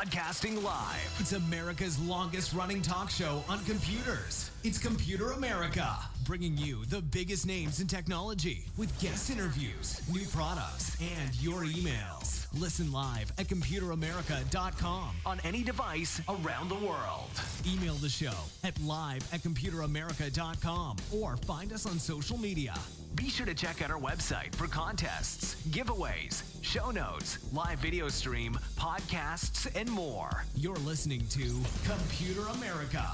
Broadcasting live. It's America's longest running talk show on computers. It's Computer America, bringing you the biggest names in technology with guest interviews, new products, and your emails. Listen live at computeramerica.com on any device around the world. Email the show at live@computeramerica.com or find us on social media. Be sure to check out our website for contests, giveaways, show notes, live video stream, podcasts, and more. You're listening to Computer America.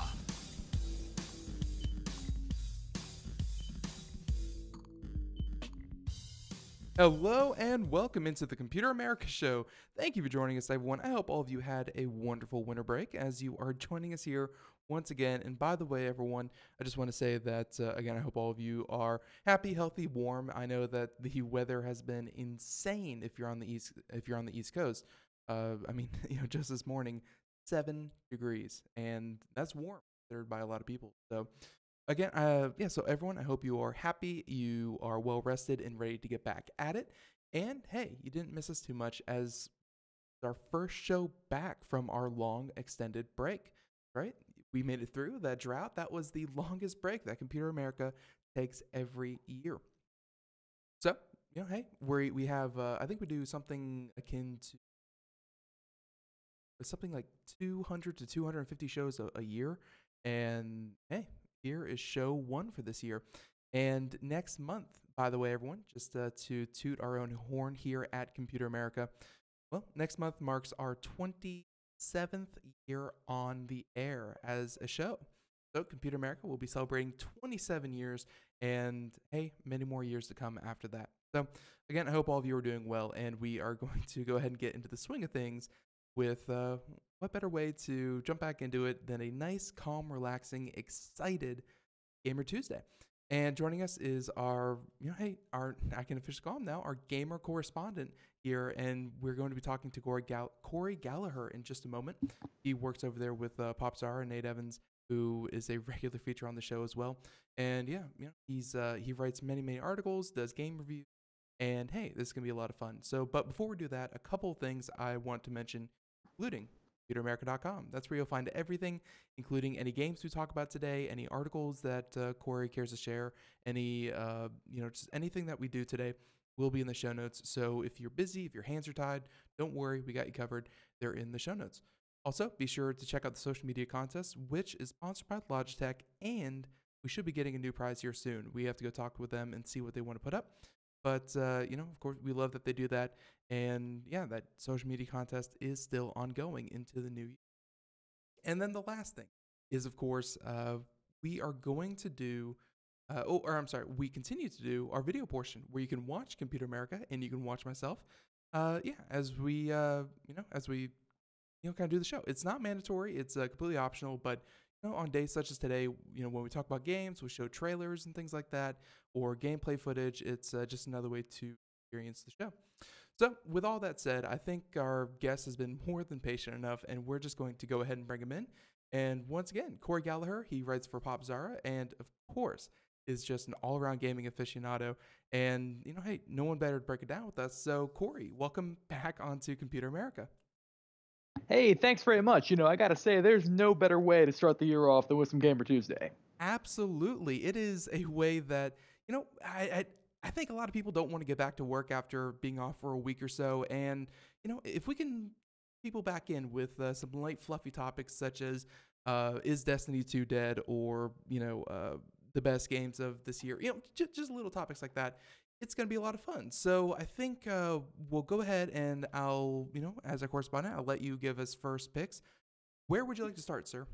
Hello and welcome into the Computer America Show. Thank you for joining us, everyone. I hope all of you had a wonderful winter break as you are joining us here once again. And by the way, everyone, I just want to say that, again, I hope all of you are happy, healthy, warm. I know that the weather has been insane if you're on the East Coast. I mean, just this morning, 7 degrees, and that's warm considered by a lot of people. So again, so everyone, I hope you are happy, you are well rested and ready to get back at it. And hey, you didn't miss us too much as our first show back from our long extended break, right? We made it through that drought. That was the longest break that Computer America takes every year. So, hey, we have, I think we do something akin to something like 200 to 250 shows a year. And hey, here is show 1 for this year. And next month, by the way, everyone, just to toot our own horn here at Computer America, well, next month marks our 27th year on the air as a show. So Computer America will be celebrating 27 years and, hey, many more years to come after that. So again, I hope all of you are doing well, and we are going to go ahead and get into the swing of things with what better way to jump back into it than a nice, calm, relaxing, excited Gamer Tuesday. And joining us is our, I can officially call him now, our gamer correspondent here, and we're going to be talking to Cory Galliher in just a moment. He works over there with Popzara and Nate Evans, who is a regular feature on the show as well. And he writes many articles, does game reviews, and hey, this is going to be a lot of fun. So, but before we do that, a couple of things I want to mention, including ComputerAmerica.com. That's where you'll find everything, including any games we talk about today, any articles that Cory cares to share, any, just anything that we do today will be in the show notes. So if you're busy, if your hands are tied, don't worry, we got you covered. They're in the show notes. Also, be sure to check out the social media contest, which is sponsored by Logitech, and we should be getting a new prize here soon. We have to go talk with them and see what they want to put up. But, of course, we love that they do that. And, yeah, that social media contest is still ongoing into the new year. And then the last thing is, of course, we are going to do, we continue to do our video portion where you can watch Computer America and you can watch myself, as we kind of do the show. It's not mandatory. It's completely optional, but on days such as today, when we talk about games, we show trailers and things like that, or gameplay footage. It's just another way to experience the show. So with all that said, I think our guest has been more than patient enough, and we're just going to go ahead and bring him in. And once again, Cory Galliher, he writes for Popzara, and of course, is just an all-around gaming aficionado. And, hey, no one better to break it down with us. So Cory, welcome back onto Computer America. Hey, thanks very much. I got to say, there's no better way to start the year off than with some Gamer Tuesday. Absolutely. It is a way that, I think a lot of people don't want to get back to work after being off for a week or so. And, if we can people back in with some light, fluffy topics such as is Destiny 2 dead, or, the best games of this year, just little topics like that, it's going to be a lot of fun. So I think we'll go ahead and I'll, as a correspondent, I'll let you give us first picks. Where would you like to start, sir?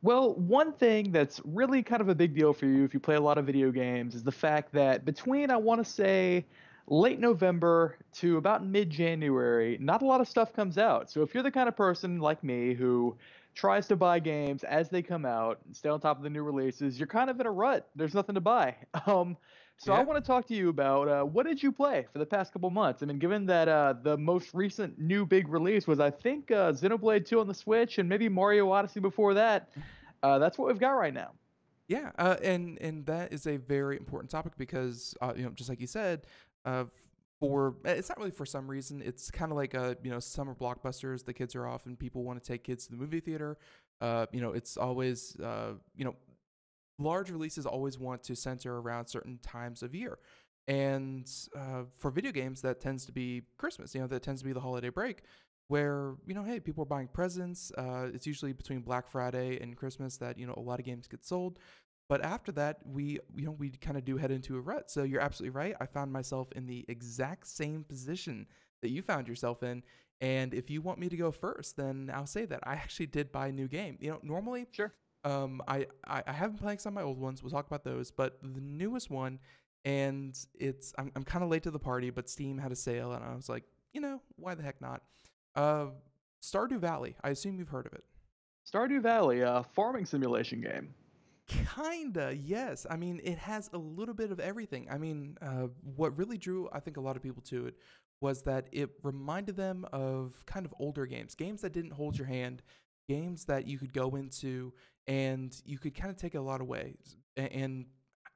Well, one thing that's really kind of a big deal for you if you play a lot of video games is the fact that between, I want to say, late November to about mid-January, not a lot of stuff comes out. So if you're the kind of person like me who tries to buy games as they come out and stay on top of the new releases, you're kind of in a rut. There's nothing to buy. So I want to talk to you about what did you play for the past couple months? I mean, given that the most recent new big release was, I think, Xenoblade 2 on the Switch and maybe Mario Odyssey before that. That's what we've got right now. Yeah, and that is a very important topic because, just like you said, it's not really for some reason. It's kind of like summer blockbusters. The kids are off and people want to take kids to the movie theater. It's always large releases always want to center around certain times of year. And for video games, that tends to be Christmas. That tends to be the holiday break, where hey, people are buying presents. It's usually between Black Friday and Christmas that a lot of games get sold. But after that, we kind of do head into a rut. So you're absolutely right. I found myself in the exact same position that you found yourself in. And if you want me to go first, then I'll say that I actually did buy a new game. Normally, Sure. I have been playing some of my old ones. We'll talk about those. But the newest one, and I'm kind of late to the party, but Steam had a sale, and I was like, why the heck not? Stardew Valley. I assume you've heard of it. Stardew Valley, a farming simulation game. Kinda, yes. I mean, it has a little bit of everything. I mean, what really drew, I think, a lot of people to it was that it reminded them of kind of older games that didn't hold your hand, games that you could go into and you could kind of take a lot away. And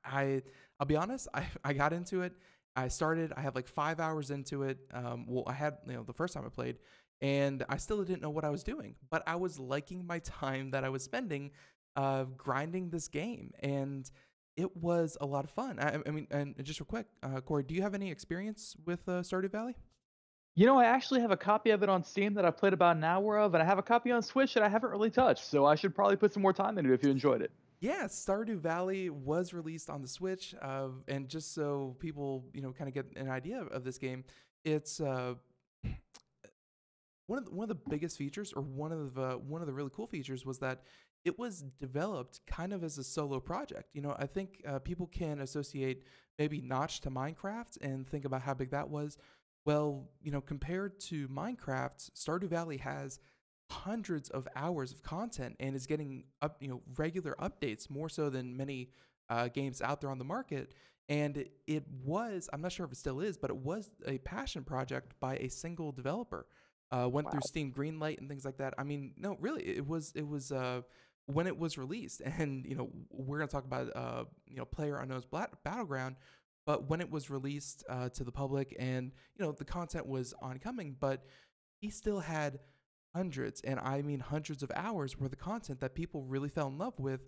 I'll be honest, I got into it. I had like 5 hours into it. I had, the first time I played, and I still didn't know what I was doing, but I was liking my time that I was spending grinding this game, and it was a lot of fun. I mean, and just real quick, Corey, do you have any experience with Stardew Valley? I actually have a copy of it on Steam that I've played about an hour of, and I have a copy on Switch that I haven't really touched, so I should probably put some more time into it if you enjoyed it. Yeah, Stardew Valley was released on the Switch, and just so people, kind of get an idea of this game, it's one of the biggest features, or one of the really cool features, was that it was developed kind of as a solo project. I think people can associate maybe Notch to Minecraft and think about how big that was. Well, compared to Minecraft, Stardew Valley has hundreds of hours of content and is getting up, regular updates, more so than many games out there on the market. And I'm not sure if it still is, but it was a passion project by a single developer. Went through Steam Greenlight and things like that. I mean, no, really, it was when it was released, and we're gonna talk about PlayerUnknown's Battleground, but when it was released to the public, and the content was oncoming, but he still had hundreds, and I mean hundreds of hours worth of content that people really fell in love with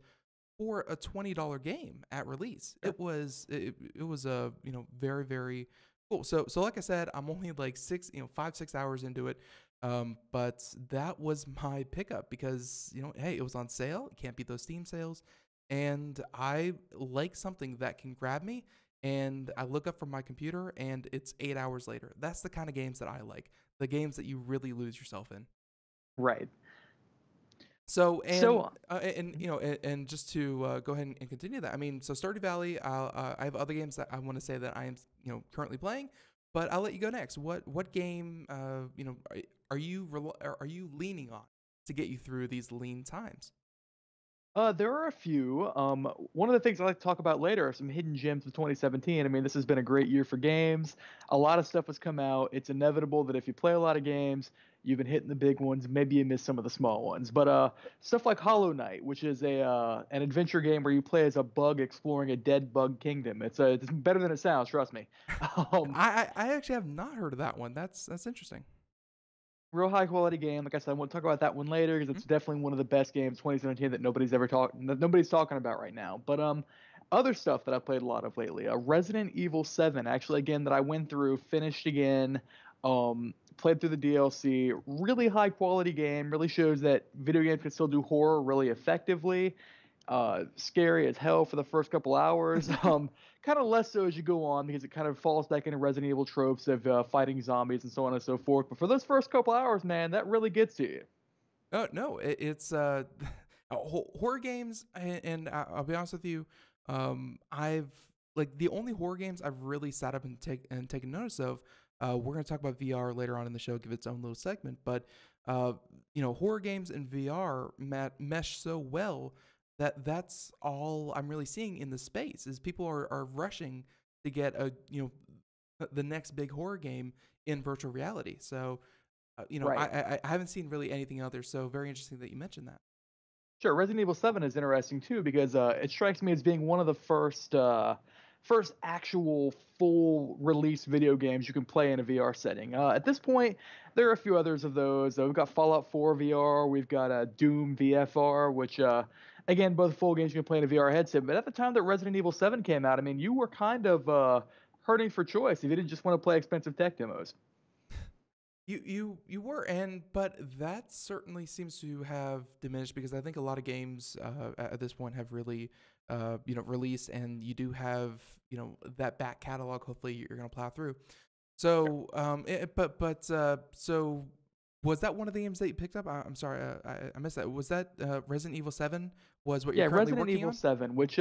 for a $20 game at release. Sure. It was a very, very cool. So like I said, I'm only like 5-6 hours into it. But that was my pickup because, hey, it was on sale. It can't beat those Steam sales. And I like something that can grab me, and I look up from my computer and it's 8 hours later. That's the kind of games that I like. The games that you really lose yourself in. Right. So and just to go ahead and continue that, I mean, so Stardew Valley, I have other games that I want to say that I am currently playing, but I'll let you go next. What game are you leaning on to get you through these lean times? There are a few. One of the things I like to talk about later are some hidden gems of 2017. I mean, this has been a great year for games. A lot of stuff has come out. It's inevitable that if you play a lot of games, you've been hitting the big ones. Maybe you missed some of the small ones. But stuff like Hollow Knight, which is an adventure game where you play as a bug exploring a dead bug kingdom. It's better than it sounds. Trust me. I actually have not heard of that one. That's interesting. Real high quality game. Like I said, I want to talk about that one later because it's definitely one of the best games 2017 that nobody's talking about right now. But other stuff that I've played a lot of lately, Resident Evil 7, actually, again, that I went through, finished again, played through the DLC. Really high quality game. Really shows that video games can still do horror really effectively. Scary as hell for the first couple hours. Kind of less so as you go on because it kind of falls back into Resident Evil tropes of fighting zombies and so on and so forth. But for those first couple hours, man, that really gets to you. Oh no, it's horror games, and I'll be honest with you, I've like the only horror games I've really sat up and taken notice of. We're gonna talk about VR later on in the show, give its own little segment, but horror games and VR mesh so well that's all I'm really seeing in the space is people are rushing to get the next big horror game in virtual reality. So Right. I haven't seen really anything other. So very interesting that you mentioned that. Sure, Resident Evil 7 is interesting too because it strikes me as being one of the first first actual full release video games you can play in a VR setting. At this point, there are a few others of those. We've got Fallout 4 VR, we've got Doom VFR, which again, both full games you can play in a VR headset. But at the time that Resident Evil 7 came out, I mean, you were kind of hurting for choice if you didn't just want to play expensive tech demos. You were, but that certainly seems to have diminished because I think a lot of games at this point have really released, and you do have that back catalog. Hopefully, you're going to plow through. So, so was that one of the games that you picked up? I'm sorry, I missed that. Was that Resident Evil 7? Was what you're currently Resident working Evil on? 7, which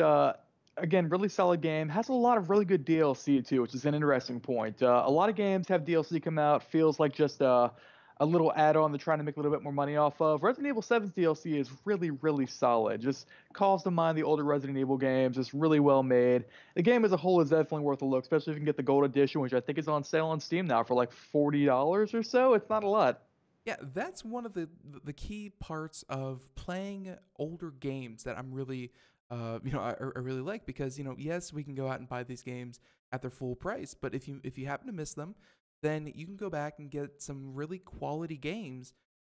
again, really solid game. Has a lot of really good DLC too, which is an interesting point. A lot of games have DLC come out, feels like just a little add-on they're trying to make a little bit more money off of. Resident Evil 7's DLC is really, really solid. Just calls to mind the older Resident Evil games. It's really well made. The game as a whole is definitely worth a look, especially if you can get the Gold Edition, which I think is on sale on Steam now for like $40 or so. It's not a lot. Yeah, that's one of the key parts of playing older games that I'm really I really like because yes, we can go out and buy these games at their full price, but if you happen to miss them, then you can go back and get some really quality games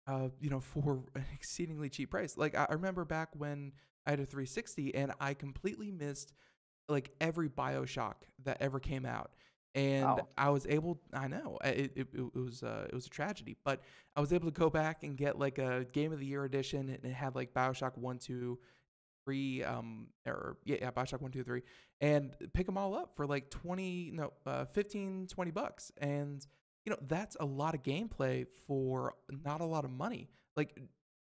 for an exceedingly cheap price. Like I remember back when I had a 360 and I completely missed like every BioShock that ever came out. And Wow. I was able, I know it was a tragedy, but I was able to go back and get like a Game of the Year edition, and it had like BioShock 1, 2, 3, BioShock 1, 2, 3, and pick them all up for like 15, $20. And that's a lot of gameplay for not a lot of money. Like,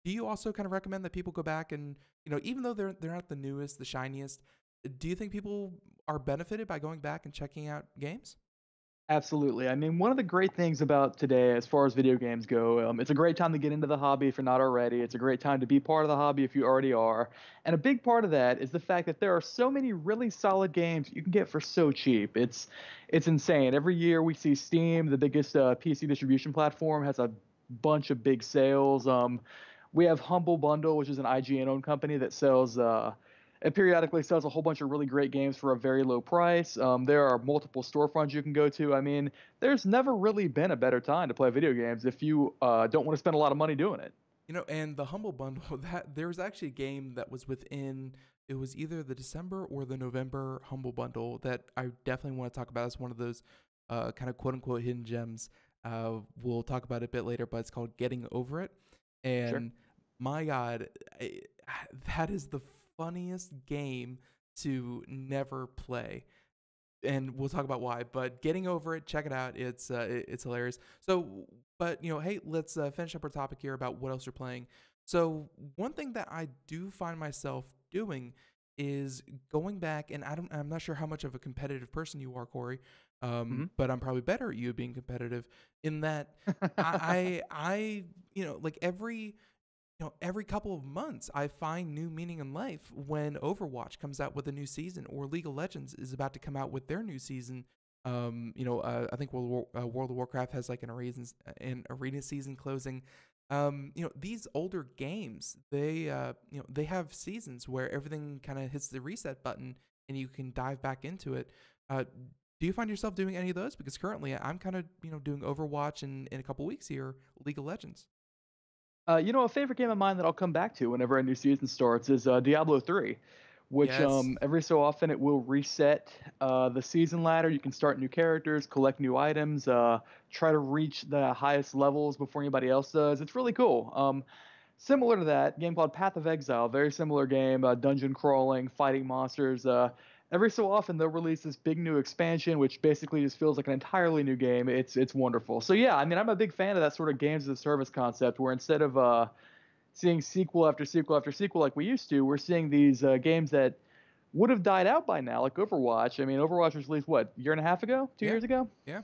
do you also kind of recommend that people go back and even though they're not the newest, the shiniest, do you think people are benefited by going back and checking out games? Absolutely. I mean, one of the great things about today, as far as video games go, it's a great time to get into the hobby if you're not already. It's a great time to be part of the hobby if you already are. And a big part of that is the fact that there are so many really solid games you can get for so cheap. It's insane. Every year we see Steam, the biggest PC distribution platform, has a bunch of big sales. We have Humble Bundle, which is an IGN-owned company that sells. It periodically sells a whole bunch of really great games for a very low price. There are multiple storefronts you can go to. I mean, there's never really been a better time to play video games if you don't want to spend a lot of money doing it. And the Humble Bundle, that there was actually a game that was within, it was either the December or the November Humble Bundle that I definitely want to talk about. It's one of those kind of quote unquote hidden gems. We'll talk about it a bit later, but it's called Getting Over It. Sure. And my God, that is the funniest game to never play, and we'll talk about why. But Getting Over It, check it out. It's hilarious. So, but hey, let's finish up our topic here about what else you're playing. So one thing that I do find myself doing is going back, and I'm not sure how much of a competitive person you are, Corey, but I'm probably better at you being competitive in that I like every couple of months, I find new meaning in life when Overwatch comes out with a new season, or League of Legends is about to come out with their new season. I think World of Warcraft has like an arena season closing. These older games, they have seasons where everything kind of hits the reset button and you can dive back into it. Do you find yourself doing any of those? Because currently I'm kind of doing Overwatch, and in a couple weeks here, League of Legends. A favorite game of mine that I'll come back to whenever a new season starts is Diablo 3, which Yes. every so often it will reset the season ladder. You can start new characters, collect new items, try to reach the highest levels before anybody else does. It's really cool. Similar to that, game called Path of Exile, very similar game, dungeon crawling, fighting monsters. Every so often they'll release this big new expansion, which basically just feels like an entirely new game. It's wonderful. So yeah, I mean, I'm a big fan of that sort of games as a service concept, where instead of seeing sequel after sequel after sequel like we used to, we're seeing these games that would have died out by now, like Overwatch. I mean, Overwatch was released what, a year and a half ago, two Yeah. years ago? Yeah.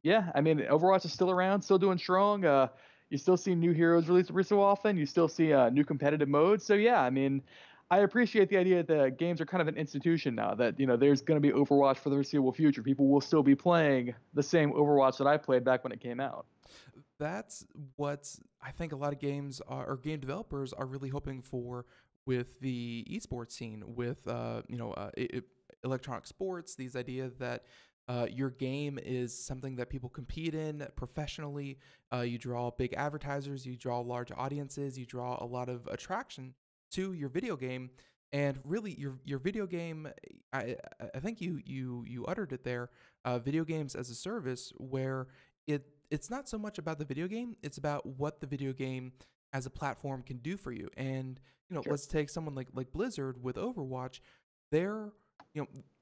Yeah, I mean, Overwatch is still around, still doing strong. You still see new heroes released every so often. You still see new competitive modes. So yeah, I mean, I appreciate the idea that games are kind of an institution now. That there's going to be Overwatch for the foreseeable future. People will still be playing the same Overwatch that I played back when it came out. That's what I think a lot of games or game developers are really hoping for with the esports scene. With electronic sports, these ideas that your game is something that people compete in professionally. You draw big advertisers, you draw large audiences, you draw a lot of attraction to your video game. And really, your video game, I think you uttered it there, video games as a service, where it's not so much about the video game, it's about what the video game as a platform can do for you. And Sure. let's take someone like Blizzard with Overwatch. They're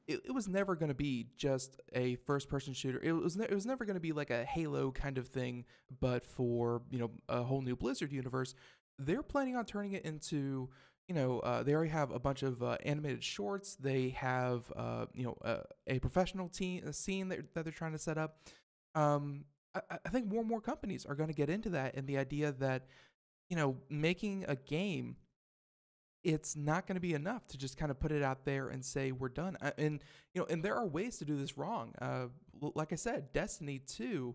it was never going to be just a first person shooter. It was never going to be like a Halo kind of thing, but for a whole new Blizzard universe. They're planning on turning it into they already have a bunch of animated shorts. They have a professional scene that they're trying to set up. I think more and more companies are going to get into that, and the idea that making a game, it's not going to be enough to just kind of put it out there and say we're done. And there are ways to do this wrong. Like I said, Destiny 2,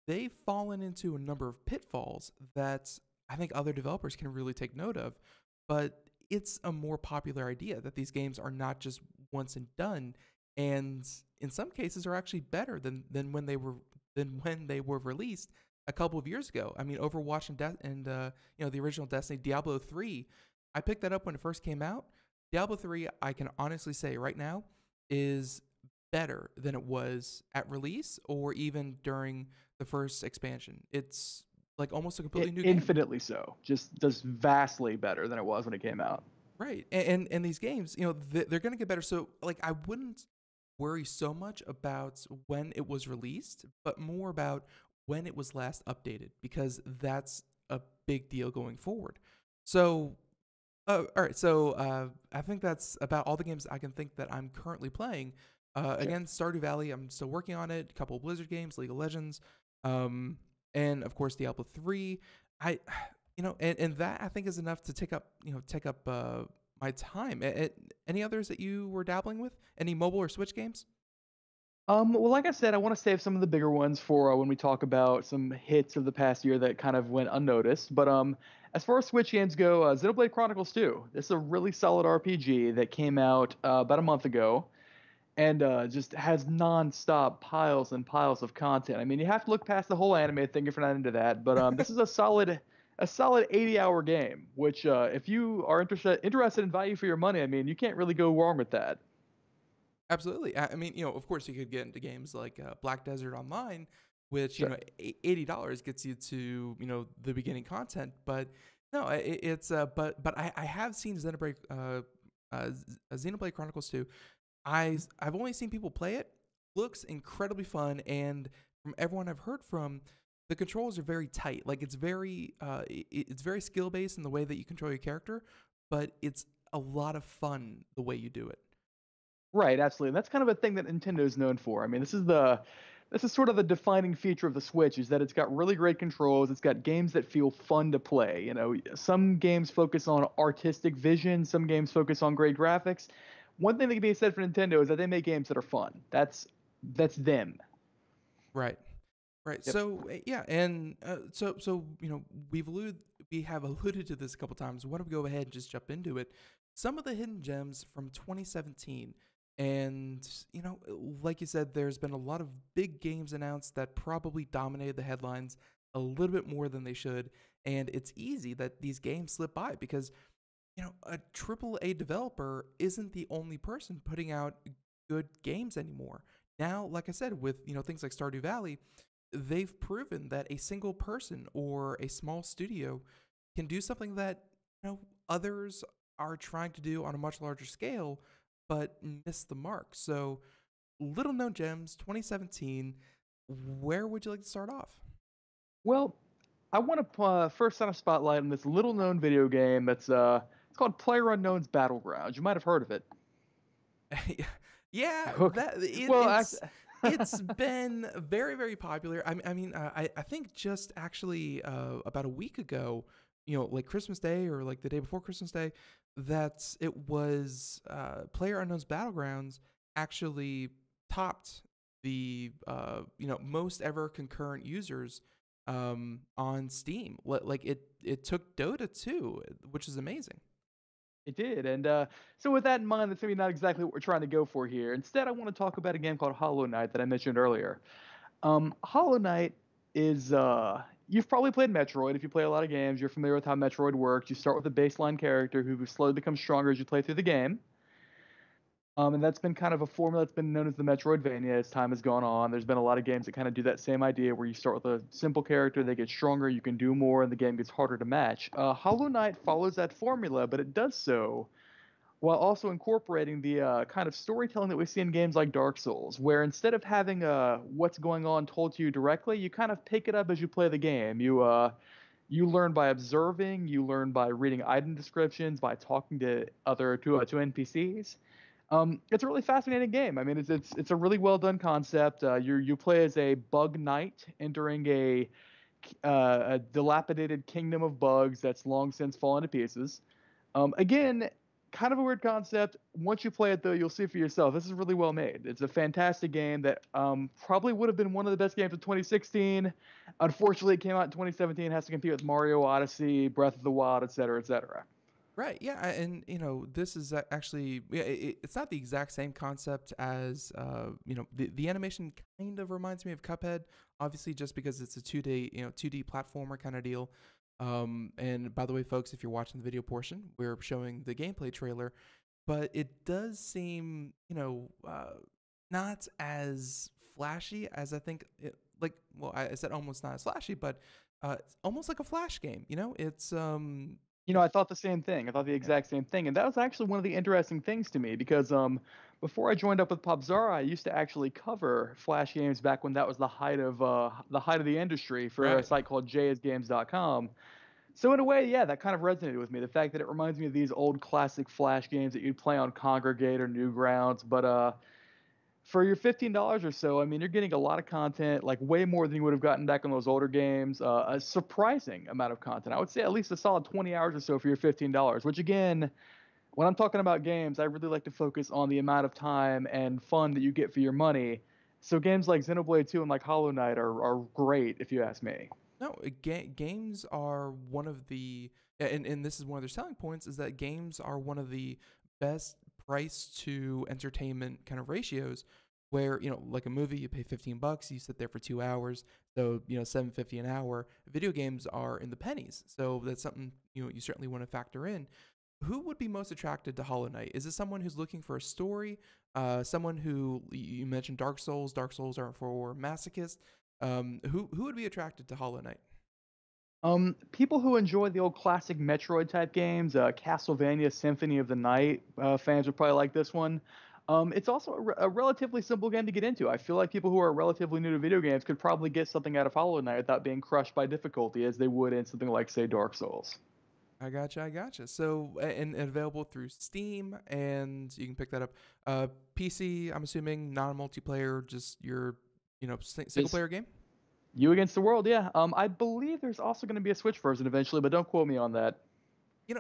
they've fallen into a number of pitfalls that I think other developers can really take note of. But it's a more popular idea that these games are not just once and done, and in some cases are actually better than when they were released a couple of years ago. I mean, Overwatch and the original Destiny, Diablo 3. I picked that up when it first came out. Diablo 3, I can honestly say right now, is better than it was at release or even during the first expansion. It's like almost a completely new game. Infinitely so. Just vastly better than it was when it came out. Right. And these games, they're going to get better. So like I wouldn't worry so much about when it was released, but more about when it was last updated, because that's a big deal going forward. So all right, so I think that's about all the games I can think that I'm currently playing. Sure. Again, Stardew Valley, I'm still working on it. A couple of Blizzard games, League of Legends, and of course Diablo 3. And that I think is enough to take up my time. Any others that you were dabbling with? Any mobile or Switch games? Well, like I said, I want to save some of the bigger ones for when we talk about some hits of the past year that kind of went unnoticed. But as far as Switch games go, Xenoblade Chronicles 2. This is a really solid RPG that came out about a month ago, and just has non-stop piles and piles of content. I mean, you have to look past the whole anime thing if you're not into that. But this is a solid 80-hour game, which if you are interested in value for your money, I mean, you can't really go wrong with that. Absolutely. I mean, of course, you could get into games like Black Desert Online, which Sure. $80 gets you to the beginning content. But no, it's but I have seen Xenoblade Chronicles 2. I've only seen people play it. Looks incredibly fun, and from everyone I've heard from, the controls are very tight. Like it's very skill based in the way that you control your character, but it's a lot of fun the way you do it. Right, absolutely. And that's kind of a thing that Nintendo's known for. I mean, this is sort of the defining feature of the Switch, is that it's got really great controls. It's got games that feel fun to play. Some games focus on artistic vision, some games focus on great graphics. One thing that can be said for Nintendo is that they make games that are fun. That's them. Right. Right. Yep. So yeah, and so we have alluded to this a couple times. Why don't we go ahead and just jump into it? Some of the hidden gems from 2017, and like you said, there's been a lot of big games announced that probably dominated the headlines a little bit more than they should, and it's easy that these games slip by because a AAA developer isn't the only person putting out good games anymore. Now, like I said, with things like Stardew Valley, they've proven that a single person or a small studio can do something that others are trying to do on a much larger scale, but miss the mark. So, little known gems, 2017. Where would you like to start off? Well, I want to first shine a spotlight on this little known video game that's it's called PlayerUnknown's Battlegrounds. You might have heard of it. Yeah, Okay. it's been very, very popular. I think just actually about a week ago, like Christmas Day or like the day before Christmas Day, that it was PlayerUnknown's Battlegrounds actually topped the most ever concurrent users on Steam. Like it took Dota 2, which is amazing. It did, and so with that in mind, that's maybe not exactly what we're trying to go for here. Instead, I want to talk about a game called Hollow Knight that I mentioned earlier. Hollow Knight is you've probably played Metroid. If you play a lot of games, you're familiar with how Metroid works. You start with a baseline character who slowly becomes stronger as you play through the game. And that's been kind of a formula that's been known as the Metroidvania as time has gone on. There's been a lot of games that kind of do that same idea where you start with a simple character, they get stronger, you can do more, and the game gets harder to match. Hollow Knight follows that formula, but it does so while also incorporating the kind of storytelling that we see in games like Dark Souls, where instead of having what's going on told to you directly, you kind of pick it up as you play the game. You learn by observing, you learn by reading item descriptions, by talking to to NPCs. It's a really fascinating game. I mean, it's a really well done concept. You play as a bug knight entering a dilapidated kingdom of bugs that's long since fallen to pieces. Again, kind of a weird concept. Once you play it, though, you'll see for yourself. This is really well made. It's a fantastic game that probably would have been one of the best games of 2016. Unfortunately, it came out in 2017. Has to compete with Mario Odyssey, Breath of the Wild, et cetera, et cetera. Right. Yeah. And this is actually, yeah, it's not the exact same concept as, the animation kind of reminds me of Cuphead, obviously, just because it's a 2D platformer kind of deal. And by the way, folks, if you're watching the video portion, we're showing the gameplay trailer, but it does seem, not as flashy as I think I said almost not as flashy, but, it's almost like a Flash game, it's, I thought the same thing. I thought the yeah. exact same thing, and that was actually one of the interesting things to me because before I joined up with Popzara, I used to actually cover Flash games back when that was the height of the industry for a Right. site called jasgames.com. So in a way, yeah, that kind of resonated with me. The fact that it reminds me of these old classic Flash games that you'd play on Congregate or Newgrounds, but for your $15 or so, I mean, you're getting a lot of content, like way more than you would have gotten back on those older games. A surprising amount of content. I would say at least a solid 20 hours or so for your $15, which again, when I'm talking about games, I really like to focus on the amount of time and fun that you get for your money. So games like Xenoblade 2 and like Hollow Knight are great, if you ask me. No, games are one of the, and this is one of their selling points, is that games are one of the best price to entertainment kind of ratios where, like a movie, you pay $15, you sit there for 2 hours. So, $7.50 an hour. Video games are in the pennies. So that's something, you certainly want to factor in. Who would be most attracted to Hollow Knight? Is it someone who's looking for a story? Someone who, you mentioned Dark Souls. Dark Souls are for masochists. Who would be attracted to Hollow Knight? People who enjoy the old classic Metroid type games, Castlevania Symphony of the Night, fans would probably like this one. It's also a relatively simple game to get into. I feel like people who are relatively new to video games could probably get something out of Hollow Knight without being crushed by difficulty as they would in something like, say, Dark Souls. I gotcha. So, and available through Steam, and you can pick that up. PC, I'm assuming non-multiplayer, just your, single Just player game. you against the world, yeah. I believe there's also going to be a Switch version eventually, but don't quote me on that.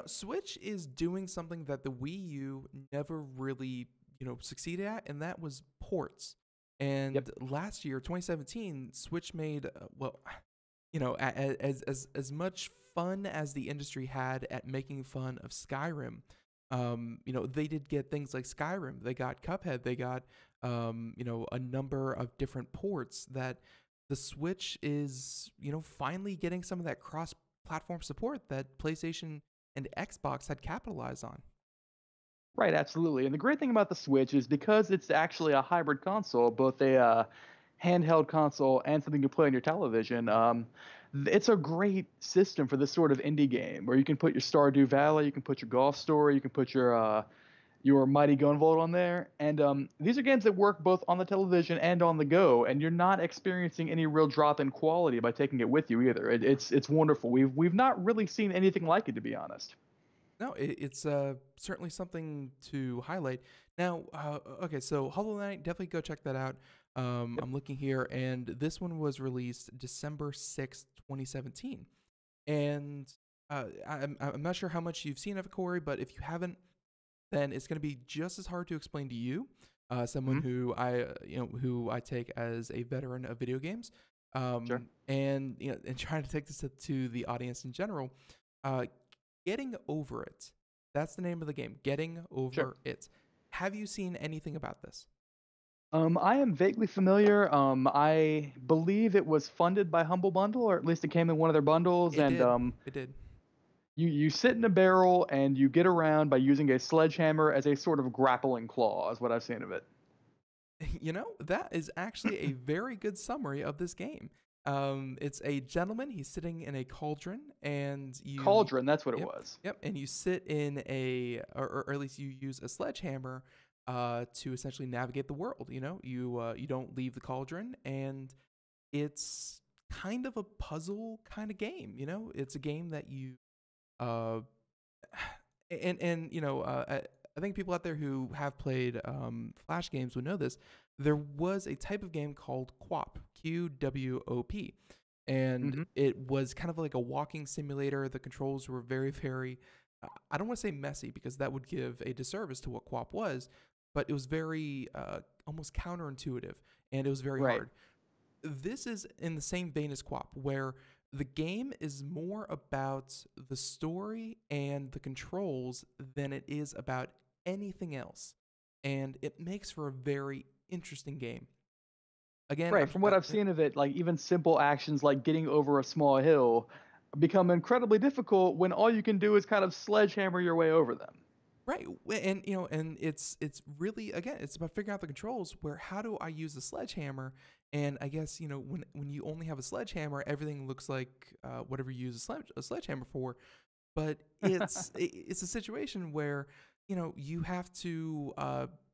Switch is doing something that the Wii U never really, succeeded at, and that was ports. Yep. And last year, 2017, Switch made as much fun as the industry had at making fun of Skyrim. They did get things like Skyrim. They got Cuphead. They got a number of different ports that the Switch is, finally getting some of that cross-platform support that PlayStation and Xbox had capitalized on. Right, absolutely. And the great thing about the Switch is because it's actually a hybrid console, both a handheld console and something you play on your television. It's a great system for this sort of indie game where you can put your Stardew Valley, you can put your Golf Story, you can put your Mighty Gunvolt on there, and these are games that work both on the television and on the go, and you're not experiencing any real drop in quality by taking it with you either. It's wonderful. We've not really seen anything like it, to be honest. No, it's certainly something to highlight. Now, okay, so Hollow Knight, definitely go check that out. Yep. I'm looking here, and this one was released December 6th, 2017. And I'm not sure how much you've seen of it, Corey, but if you haven't, then it's going to be just as hard to explain to you, someone Mhm. who I take as a veteran of video games, Sure. and trying to take this to the audience in general. Uh, Getting over it. That's the name of the game, Getting Over Sure. It. Have you seen anything about this? I am vaguely familiar. I believe it was funded by Humble Bundle, or at least it came in one of their bundles. It And did. It did. you sit in a barrel and you get around by using a sledgehammer as a sort of grappling claw, is what I've seen of it. You know, that is actually a very good summary of this game. It's a gentleman. He's sitting in a cauldron, and Cauldron, that's what it yep, was. yep, and you sit in or at least you use a sledgehammer to essentially navigate the world. You know, you don't leave the cauldron, and it's kind of a puzzle kind of game. You know, it's a game that you uh, and I think people out there who have played Flash games would know this. There was a type of game called QWOP, QWOP, and Hmm. it was kind of like a walking simulator. The controls were very, very, I don't want to say messy because that would give a disservice to what QWOP was, but it was very almost counterintuitive, and it was very Right. hard. This is in the same vein as QWOP, where the game is more about the story and the controls than it is about anything else. And it makes for a very interesting game. Again, Right. From what I've seen of it, like even simple actions like getting over a small hill become incredibly difficult when all you can do is kind of sledgehammer your way over them. right, and and it's really, again, it's about figuring out the controls. Where how do I use a sledgehammer? And I guess when you only have a sledgehammer, everything looks like whatever you use a sledgehammer for. But it's a situation where you have to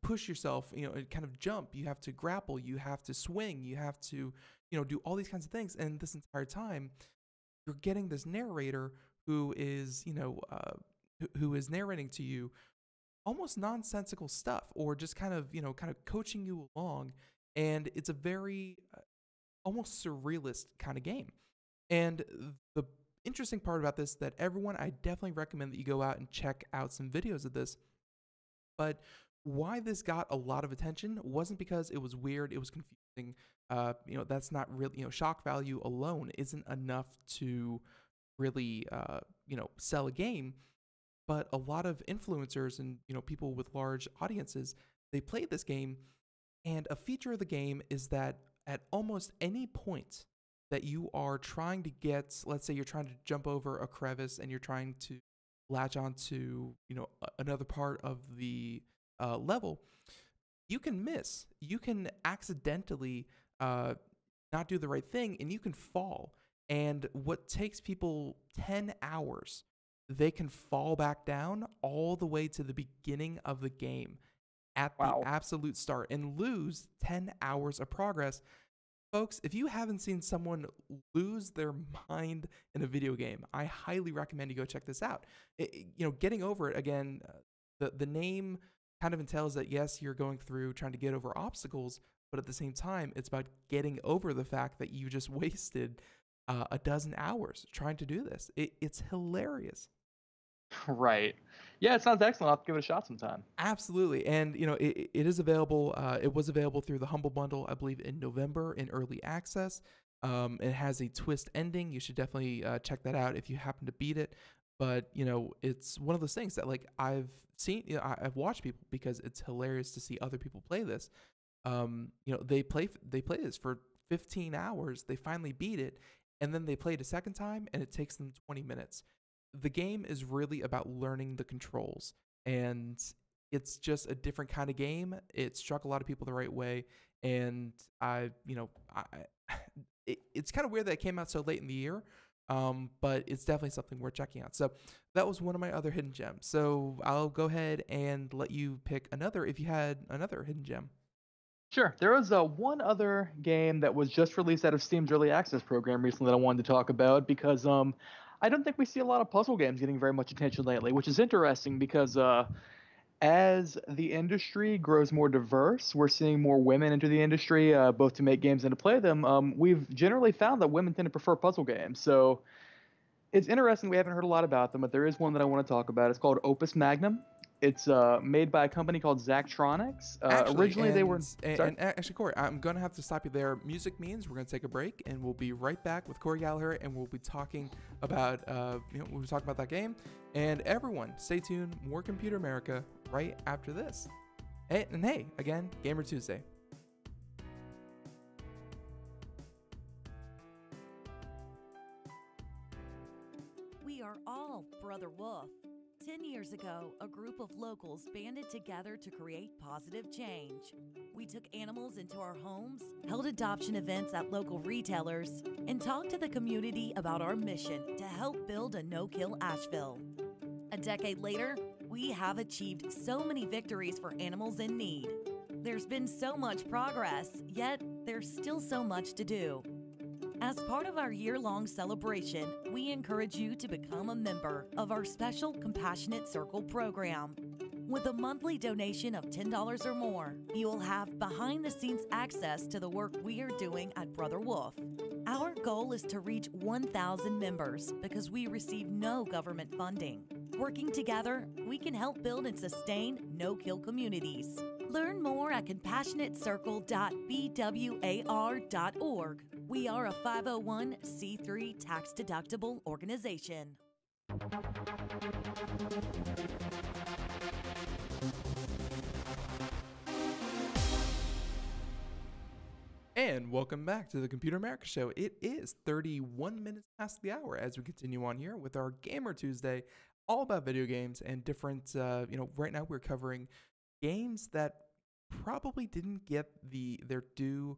push yourself, and kind of jump. You have to grapple. You have to swing. You have to do all these kinds of things. And this entire time, you're getting this narrator who is who is narrating to you almost nonsensical stuff, or just kind of coaching you along. And it's a very almost surrealist kind of game. And the interesting part about this, that everyone, I definitely recommend that you go out and check out some videos of this. But why this got a lot of attention wasn't because it was weird, it was confusing. That's not really, shock value alone isn't enough to really, sell a game. But a lot of influencers and people with large audiences, they play this game, and a feature of the game is that at almost any point that you are trying to get, let's say you're trying to jump over a crevice and you're trying to latch onto, another part of the level, you can miss. You can accidentally not do the right thing, and you can fall. And what takes people 10 hours, they can fall back down all the way to the beginning of the game at the Wow. absolute start and lose 10 hours of progress. Folks, if you haven't seen someone lose their mind in a video game, I highly recommend you go check this out. Getting over it, again, the name kind of entails that, yes, you're going through trying to get over obstacles, but at the same time, it's about getting over the fact that you just wasted a dozen hours trying to do this. It's hilarious. Right. Yeah, it sounds excellent. I'll have to give it a shot sometime. Absolutely. And, it is available. It was available through the Humble Bundle, I believe, in November in early access. It has a twist ending. You should definitely check that out if you happen to beat it. But, it's one of those things that, like, I've seen, I've watched people, because it's hilarious to see other people play this. They play this for 15 hours. They finally beat it. And then they play it a second time, and it takes them 20 minutes. The game is really about learning the controls, and it's just a different kind of game. It struck a lot of people the right way, and it's kind of weird that it came out so late in the year, but it's definitely something worth checking out. So that was one of my other hidden gems. So I'll go ahead and let you pick another if you had another hidden gem. Sure. There was one other game that was just released out of Steam's early access program recently that I wanted to talk about because I don't think we see a lot of puzzle games getting very much attention lately, which is interesting because as the industry grows more diverse, we're seeing more women enter the industry, both to make games and to play them. We've generally found that women tend to prefer puzzle games. So it's interesting. We haven't heard a lot about them, but there is one that I want to talk about. It's called Opus Magnum. It's made by a company called Zachtronics. Actually, Originally, they were. Sorry. actually, Corey, I'm gonna have to stop you there. Music means we're gonna take a break, and we'll be right back with Cory Galliher, and we'll be talking about we'll be talking about that game. And everyone, stay tuned. More Computer America right after this. And hey, again, Gamer Tuesday. We are all Brother Wolf. 10 years ago, a group of locals banded together to create positive change. We took animals into our homes, held adoption events at local retailers, and talked to the community about our mission to help build a no-kill Asheville. A decade later, we have achieved so many victories for animals in need. There's been so much progress, yet there's still so much to do. As part of our year-long celebration, we encourage you to become a member of our special Compassionate Circle program. With a monthly donation of $10 or more, you will have behind-the-scenes access to the work we are doing at Brother Wolf. Our goal is to reach 1,000 members because we receive no government funding. Working together, we can help build and sustain no-kill communities. Learn more at compassionatecircle.bwar.org. We are a 501c3 tax-deductible organization. And welcome back to the Computer America Show. It is 31 minutes past the hour as we continue on here with our Gamer Tuesday, all about video games and different, right now we're covering games that probably didn't get their due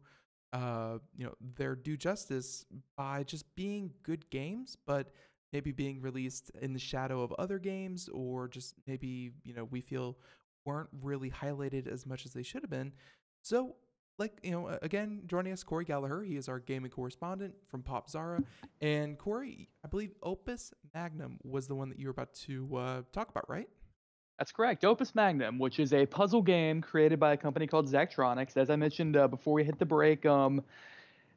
justice by just being good games, but maybe being released in the shadow of other games, or just maybe, we feel weren't really highlighted as much as they should have been. So, again, joining us, Cory Galliher. He is our gaming correspondent from Popzara. And Cory, I believe Opus Magnum was the one that you were about to talk about, right? That's correct. Opus Magnum, which is a puzzle game created by a company called Zachtronics. As I mentioned before we hit the break,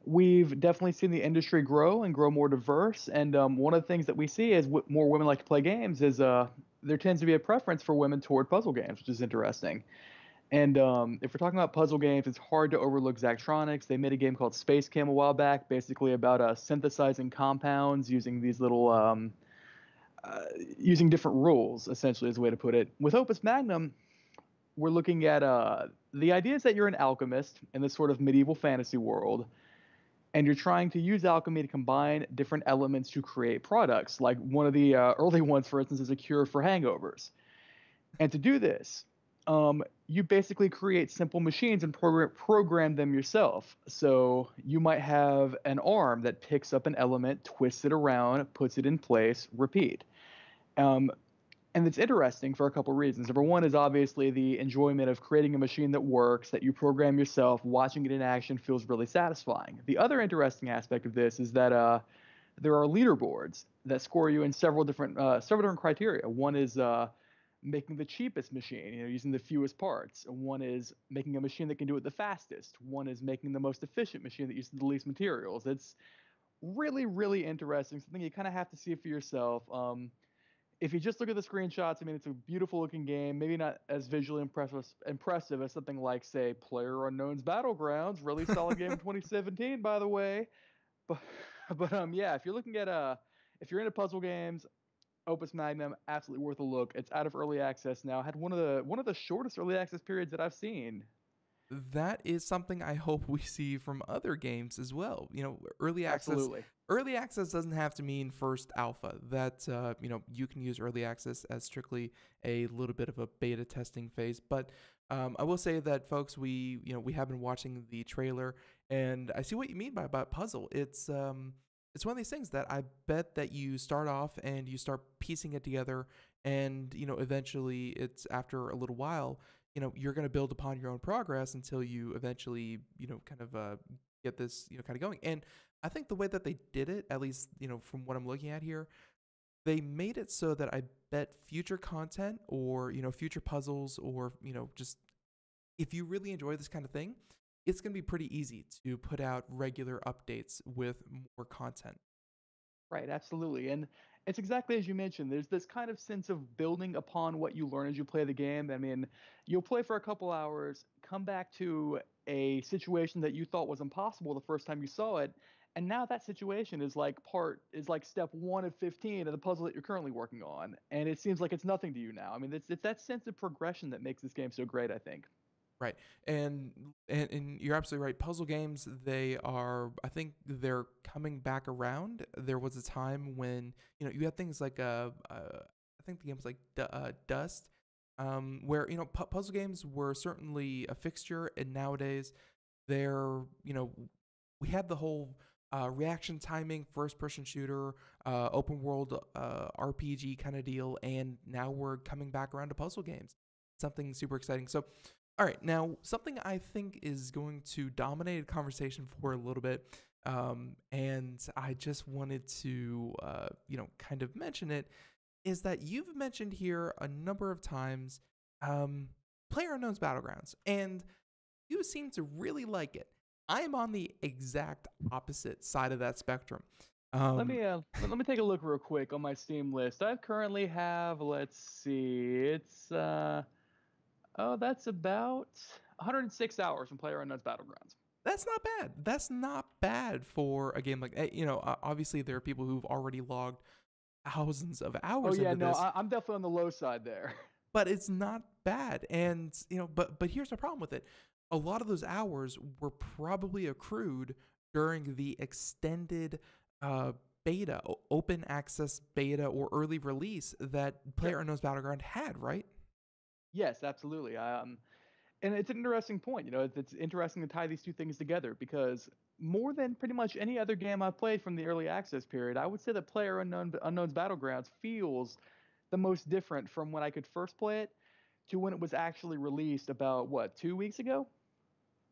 we've definitely seen the industry grow and grow more diverse. And one of the things that we see as more women like to play games is there tends to be a preference for women toward puzzle games, which is interesting. And if we're talking about puzzle games, it's hard to overlook Zachtronics. They made a game called Space Cam a while back, basically about synthesizing compounds using these little using different rules, essentially, is a way to put it. With Opus Magnum, we're looking at the idea is that you're an alchemist in this sort of medieval fantasy world, and you're trying to use alchemy to combine different elements to create products. Like one of the early ones, for instance, is a cure for hangovers. And to do this, you basically create simple machines and program them yourself. So you might have an arm that picks up an element, twists it around, puts it in place, repeat. And it's interesting for a couple reasons. Number one is obviously the enjoyment of creating a machine that works, that you program yourself. Watching it in action feels really satisfying. The other interesting aspect of this is that there are leaderboards that score you in several different criteria. One is making the cheapest machine, using the fewest parts. One is making a machine that can do it the fastest. One is making the most efficient machine that uses the least materials. It's really, really interesting. Something you kind of have to see for yourself. If you just look at the screenshots, it's a beautiful looking game. Maybe not as visually impressive as something like, say, PlayerUnknown's Battlegrounds. Really solid game in 2017, by the way. But yeah, if you're looking at if you're into puzzle games, Opus Magnum, absolutely worth a look. It's out of early access now. Had one of the shortest early access periods that I've seen. That is something I hope we see from other games as well. Early access. Absolutely. Early access doesn't have to mean first alpha. That you can use early access as strictly a little bit of a beta testing phase. But I will say that, folks, we have been watching the trailer, and I see what you mean by about puzzle. It's one of these things that I bet that you start off and you start piecing it together, and eventually it's after a little while. You're going to build upon your own progress until you eventually, kind of get this, kind of going. And I think the way that they did it, at least, from what I'm looking at here, they made it so that I bet future content or, future puzzles or, just if you really enjoy this kind of thing, it's going to be pretty easy to put out regular updates with more content. Right, absolutely. And It's exactly as you mentioned. There's this kind of sense of building upon what you learn as you play the game. I mean, you'll play for a couple hours, come back to a situation that you thought was impossible the first time you saw it, and now that situation is like step 1 of 15 of the puzzle that you're currently working on, and it seems like it's nothing to you now. I mean, it's that sense of progression that makes this game so great, I think. Right. And you're absolutely right. Puzzle games, they are, I think they're coming back around. There was a time when, you had things like, I think the game was like Dust, where, puzzle games were certainly a fixture. And nowadays they're, we had the whole reaction timing, first person shooter, open world RPG kind of deal. And now we're coming back around to puzzle games. Something super exciting. So, all right, now something I think is going to dominate a conversation for a little bit, and I just wanted to, kind of mention it, is that you've mentioned here a number of times PlayerUnknown's Battlegrounds, and you seem to really like it. I am on the exact opposite side of that spectrum. Let me take a look real quick on my Steam list. I currently have, let's see, it's that's about 106 hours from PlayerUnknown's Battlegrounds. That's not bad. That's not bad for a game like, obviously there are people who've already logged thousands of hours into this. I'm definitely on the low side there. But it's not bad. And, but here's the problem with it. A lot of those hours were probably accrued during the extended beta, open access beta or early release that PlayerUnknown's Battleground had, right? Yes, absolutely. And it's an interesting point. It's interesting to tie these two things together because more than pretty much any other game I've played from the early access period, I would say that PlayerUnknown's Battlegrounds feels the most different from when I could first play it to when it was actually released about, 2 weeks ago?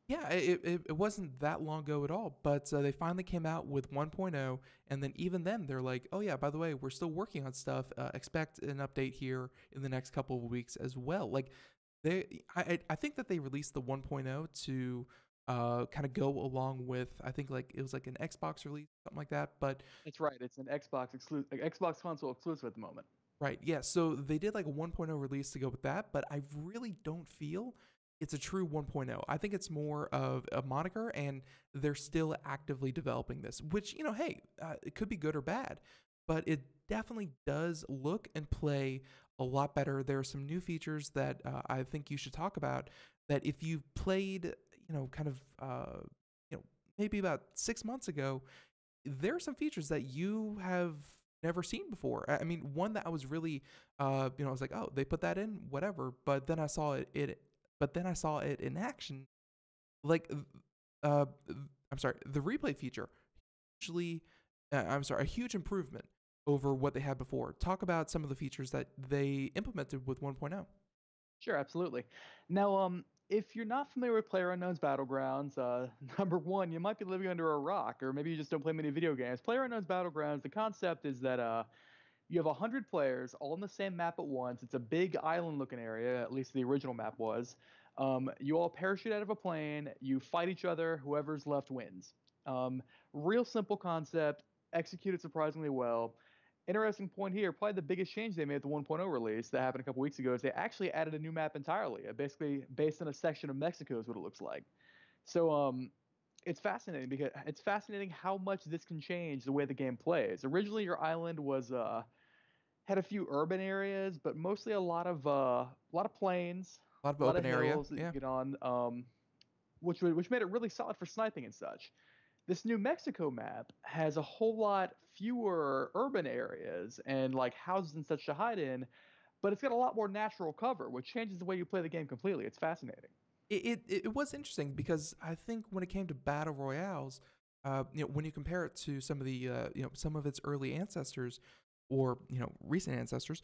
Yeah, it wasn't that long ago at all, but they finally came out with 1.0, and then even then they're like, oh yeah, by the way, we're still working on stuff. Expect an update here in the next couple of weeks as well. Like, I think that they released the 1.0 to kind of go along with, I think like it was like an Xbox release, something like that. But that's right, it's an Xbox console exclusive at the moment. Right, yeah. So they did like a 1.0 release to go with that, but I really don't feel it's a true 1.0. I think it's more of a moniker, and they're still actively developing this, which, hey, it could be good or bad, but it definitely does look and play a lot better. There are some new features that I think you should talk about that if you played, kind of, maybe about 6 months ago, there are some features that you have never seen before. I mean, one that I was really, I was like, oh, they put that in, whatever. But then I saw it in action. Like, I'm sorry, the replay feature, a huge improvement over what they had before. Talk about some of the features that they implemented with 1.0. Sure, absolutely. Now, if you're not familiar with PlayerUnknown's Battlegrounds, number one, you might be living under a rock, or maybe you just don't play many video games. PlayerUnknown's Battlegrounds, the concept is that you have 100 players all on the same map at once. It's a big island-looking area, at least the original map was. You all parachute out of a plane, you fight each other, whoever's left wins. Real simple concept, executed surprisingly well. Interesting point here, probably the biggest change they made at the 1.0 release that happened a couple weeks ago is they actually added a new map entirely, basically based on a section of Mexico is what it looks like. So it's fascinating because it's fascinating how much this can change the way the game plays. Originally, your island was had a few urban areas, but mostly a lot of plains, A lot of a lot open of area. hills that Yeah. you get on, which made it really solid for sniping and such. This New Mexico map has a whole lot fewer urban areas and like houses and such to hide in, but it's got a lot more natural cover, which changes the way you play the game completely. It's fascinating. It was interesting because I think when it came to battle royales, when you compare it to some of the some of its early ancestors or recent ancestors,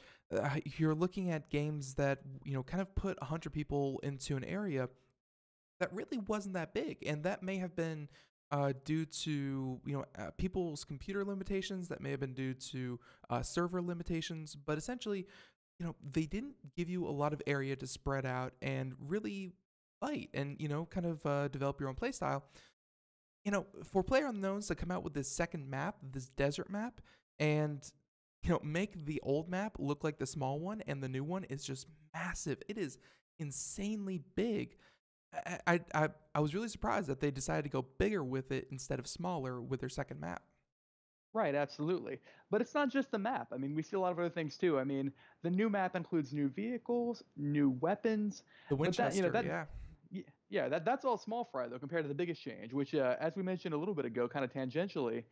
you're looking at games that kind of put 100 people into an area that really wasn't that big, and that may have been due to people's computer limitations. That may have been due to server limitations, but essentially, they didn't give you a lot of area to spread out and really fight and kind of develop your own play style. For PlayerUnknown's to come out with this second map, this desert map, and make the old map look like the small one, and the new one is just massive. It is insanely big. I was really surprised that they decided to go bigger with it instead of smaller with their second map. Right, absolutely. But it's not just the map. I mean, we see a lot of other things too. I mean, the new map includes new vehicles, new weapons, The but that, Winchester, that, yeah. yeah, that's all small fry though compared to the biggest change, which, as we mentioned a little bit ago, kind of tangentially,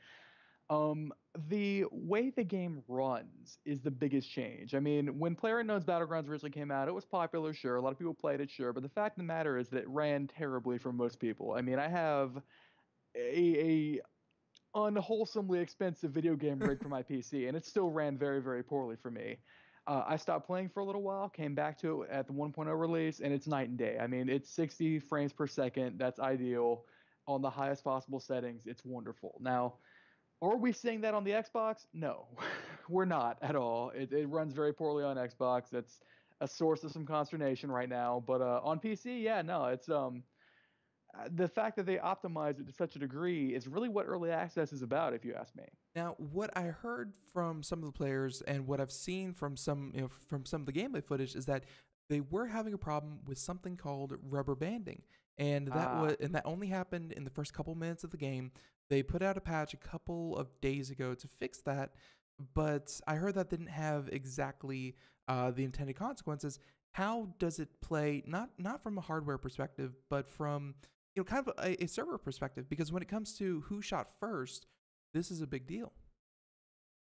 um, the way the game runs is the biggest change. I mean, when PlayerUnknown's Battlegrounds originally came out, it was popular, sure. A lot of people played it, sure. But the fact of the matter is that it ran terribly for most people. I mean, I have a unwholesomely expensive video game rig for my PC, and it still ran very, very poorly for me. I stopped playing for a little while, came back to it at the 1.0 release, and it's night and day. I mean, it's 60 frames per second. That's ideal. On the highest possible settings, it's wonderful. Now, are we seeing that on the Xbox? No, we're not at all. It runs very poorly on Xbox. That's a source of some consternation right now. But on PC, yeah, no, it's the fact that they optimize it to such a degree is really what early access is about, if you ask me. Now, what I heard from some of the players and what I've seen from some of the gameplay footage is that they were having a problem with something called rubber banding, and that only happened in the first couple minutes of the game. They put out a patch a couple of days ago to fix that, but I heard that didn't have exactly the intended consequences. How does it play? Not from a hardware perspective, but from kind of a server perspective, because when it comes to who shot first, this is a big deal.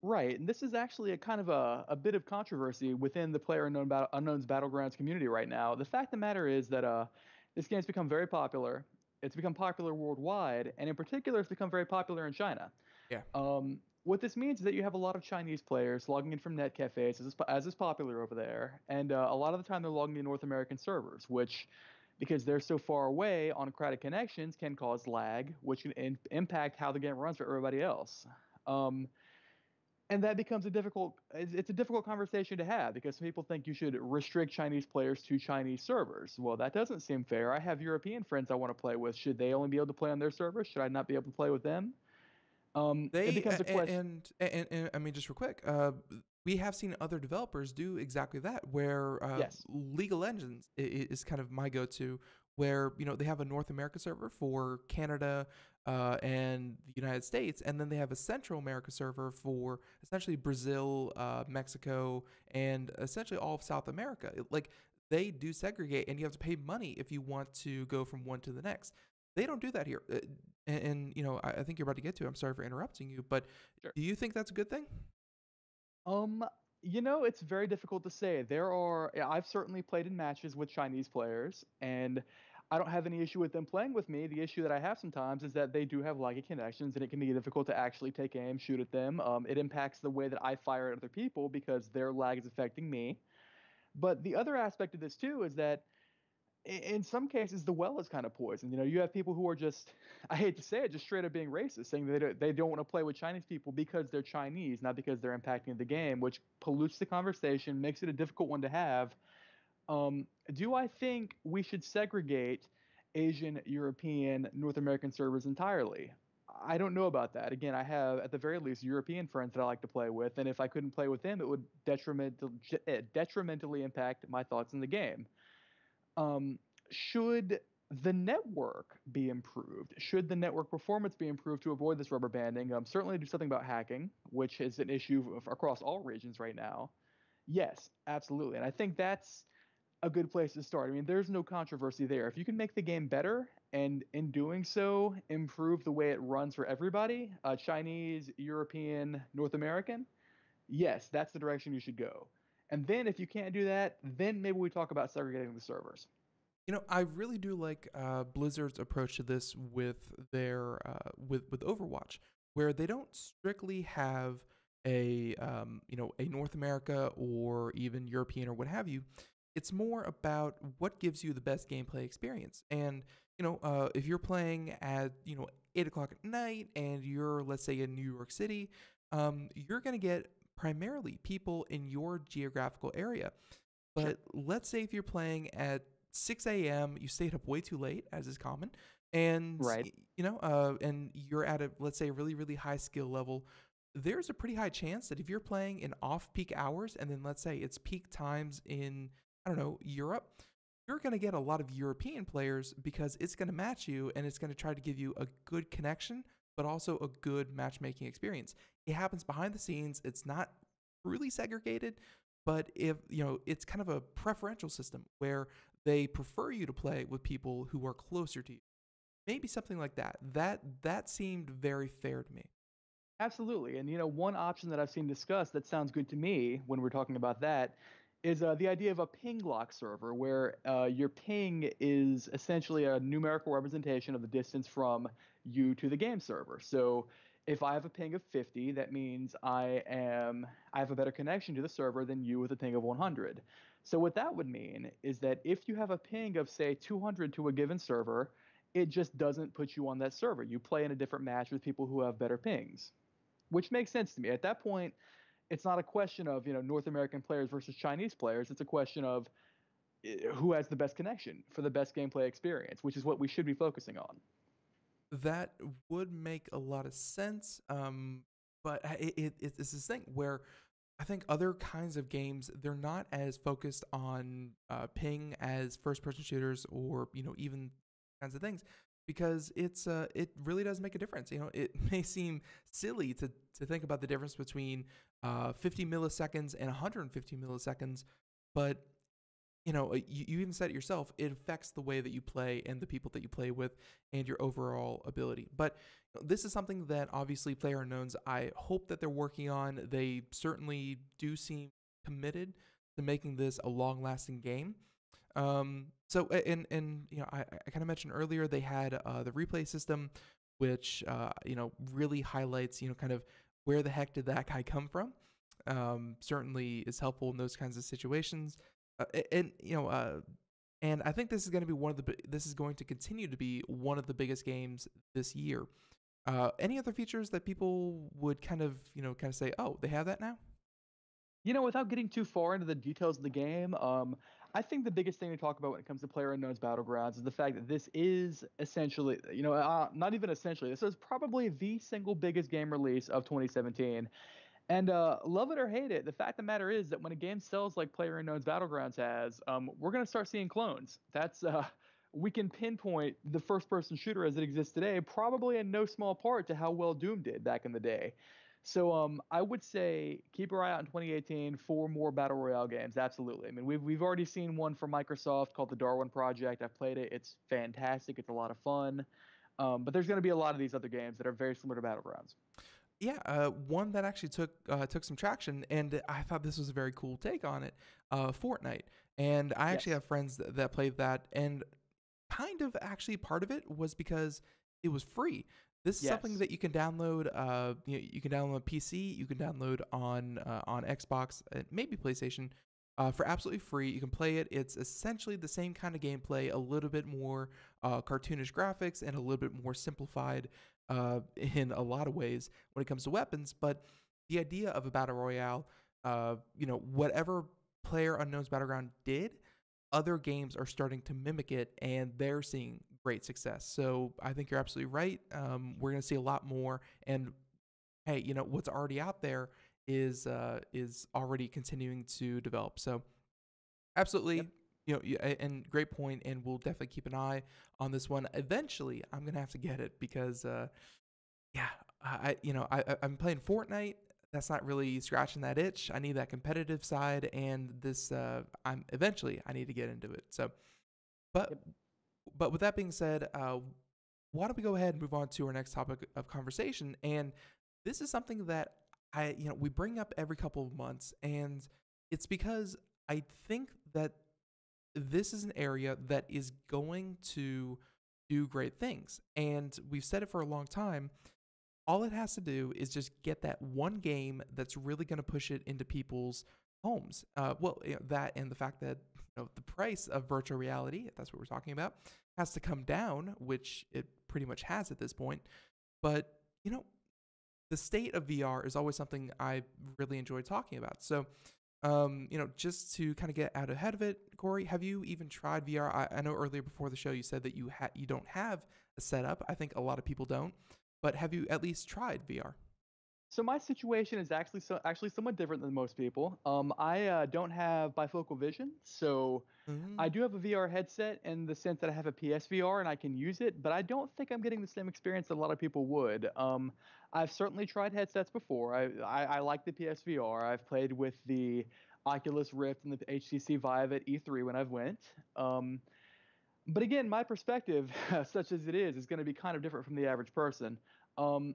Right, and this is actually a kind of a bit of controversy within the Unknown's Battlegrounds community right now. The fact of the matter is that this game's become very popular. It's become popular worldwide, and in particular, it's become very popular in China. Yeah. What this means is that you have a lot of Chinese players logging in from net cafes, as is popular over there, and a lot of the time they're logging in North American servers, which, because they're so far away on crowded connections, can cause lag, which can impact how the game runs for everybody else. And that becomes it's a difficult conversation to have, because some people think you should restrict Chinese players to Chinese servers. Well, that doesn't seem fair. I have European friends I want to play with. Should they only be able to play on their servers? Should I not be able to play with them? It becomes a question. And I mean, just real quick, we have seen other developers do exactly that, where Yes. League of Legends is kind of my go-to, where they have a North America server for Canada and the United States, and then they have a Central America server for essentially Brazil, Mexico, and essentially all of South America. Like, they do segregate, and you have to pay money if you want to go from one to the next. They don't do that here. And I think you're about to get to it. I'm sorry for interrupting you, but Sure. do you think that's a good thing? It's very difficult to say. I've certainly played in matches with Chinese players, and I don't have any issue with them playing with me. The issue that I have sometimes is that they do have laggy connections, and it can be difficult to actually take aim, shoot at them. It impacts the way that I fire at other people because their lag is affecting me. But the other aspect of this too is that in some cases the well is kind of poisoned. You have people who are just, I hate to say it, just straight up being racist, saying they don't want to play with Chinese people because they're Chinese, not because they're impacting the game, which pollutes the conversation, makes it a difficult one to have. Do I think we should segregate Asian, European, North American servers entirely? I don't know about that. Again, I have at the very least European friends that I like to play with, and if I couldn't play with them, it would detrimentally impact my thoughts in the game. Should the network be improved? Should the network performance be improved to avoid this rubber banding? Certainly do something about hacking, which is an issue across all regions right now. Yes, absolutely. And I think that's a good place to start. I mean, there's no controversy there. If you can make the game better and in doing so improve the way it runs for everybody, Chinese, European, North American, yes, that's the direction you should go. And then if you can't do that, then maybe we talk about segregating the servers. I really do like Blizzard's approach to this with their with Overwatch, where they don't strictly have a a North America or even European or what have you. It's more about what gives you the best gameplay experience. And if you're playing at 8 o'clock at night and you're, let's say, in New York City, you're gonna get primarily people in your geographical area. But Sure. let's say if you're playing at 6 a.m., you stayed up way too late, as is common, and Right. and you're at a, let's say, a really, really high skill level. there's a pretty high chance that if you're playing in off-peak hours, and then let's say it's peak times in, I don't know, Europe, you're going to get a lot of European players because it's going to match you and it's going to try to give you a good connection, but also a good matchmaking experience. It happens behind the scenes. It's not really segregated, but it's kind of a preferential system where they prefer you to play with people who are closer to you. Maybe something like that. That seemed very fair to me. Absolutely. And one option that I've seen discussed that sounds good to me when we're talking about that is the idea of a ping lock server, where your ping is essentially a numerical representation of the distance from you to the game server. So if I have a ping of 50, that means I have a better connection to the server than you with a ping of 100. So what that would mean is that if you have a ping of, say, 200 to a given server, it just doesn't put you on that server. You play in a different match with people who have better pings, which makes sense to me. At that point, it's not a question of North American players versus Chinese players. It's a question of who has the best connection for the best gameplay experience, which is what we should be focusing on. That would make a lot of sense, but it's this thing where I think other kinds of games, they're not as focused on ping as first-person shooters or even kinds of things, because it really does make a difference. It may seem silly to think about the difference between 50 milliseconds and 150 milliseconds, but you even said it yourself, it affects the way that you play and the people that you play with and your overall ability. But this is something that obviously PlayerUnknown's, I hope that they're working on. They certainly do seem committed to making this a long-lasting game. I kind of mentioned earlier they had the replay system, which really highlights kind of where the heck did that guy come from. Certainly is helpful in those kinds of situations. And I think this is going to be this is going to continue to be one of the biggest games this year. Any other features that people would kind of say, oh, they have that now? Without getting too far into the details of the game, I think the biggest thing to talk about when it comes to PlayerUnknown's Battlegrounds is the fact that this is essentially, not even essentially, this is probably the single biggest game release of 2017. And love it or hate it, the fact of the matter is that when a game sells like PlayerUnknown's Battlegrounds has, we're going to start seeing clones. That's we can pinpoint the first-person shooter as it exists today, probably in no small part to how well Doom did back in the day. So I would say keep your eye out in 2018 for more Battle Royale games. Absolutely. I mean, we've already seen one from Microsoft called the Darwin Project. I've played it. It's fantastic. It's a lot of fun. But there's going to be a lot of these other games that are very similar to Battlegrounds. Yeah, one that actually took some traction, and I thought this was a very cool take on it, Fortnite. And I actually have friends that played that, and kind of actually part of it was because it was free. This is something that you can download. You can download PC, you can download on Xbox, maybe PlayStation, for absolutely free. You can play it. It's essentially the same kind of gameplay, a little bit more cartoonish graphics, and a little bit more simplified in a lot of ways when it comes to weapons. But the idea of a battle royale, whatever PlayerUnknown's Battleground did, other games are starting to mimic it, and they're seeing great success. So I think you're absolutely right. We're going to see a lot more. And hey, what's already out there is already continuing to develop. So absolutely. And great point, and we'll definitely keep an eye on this one. Eventually, I'm gonna have to get it because, I'm playing Fortnite. That's not really scratching that itch. I need that competitive side, and this, I need to get into it. So, but with that being said, why don't we go ahead and move on to our next topic of conversation? And this is something that we bring up every couple of months, and it's because I think that this is an area that is going to do great things. And we've said it for a long time. All it has to do is just get that one game that's really going to push it into people's homes. That and the fact that the price of virtual reality, if that's what we're talking about, has to come down, which it pretty much has at this point. But, the state of VR is always something I really enjoy talking about. So, just to kind of get out ahead of it, Cory, have you even tried VR? I know earlier before the show you said that you don't have a setup. I think a lot of people don't, but have you at least tried VR? So my situation is actually somewhat different than most people. I don't have bifocal vision, so I Mm. do have a VR headset in the sense that I have a PSVR and I can use it, but I don't think I'm getting the same experience that a lot of people would. I've certainly tried headsets before. I like the PSVR. I've played with the Oculus Rift and the HTC Vive at E3 when I've went. Um, but again, my perspective, such as it is going to be kind of different from the average person. Um,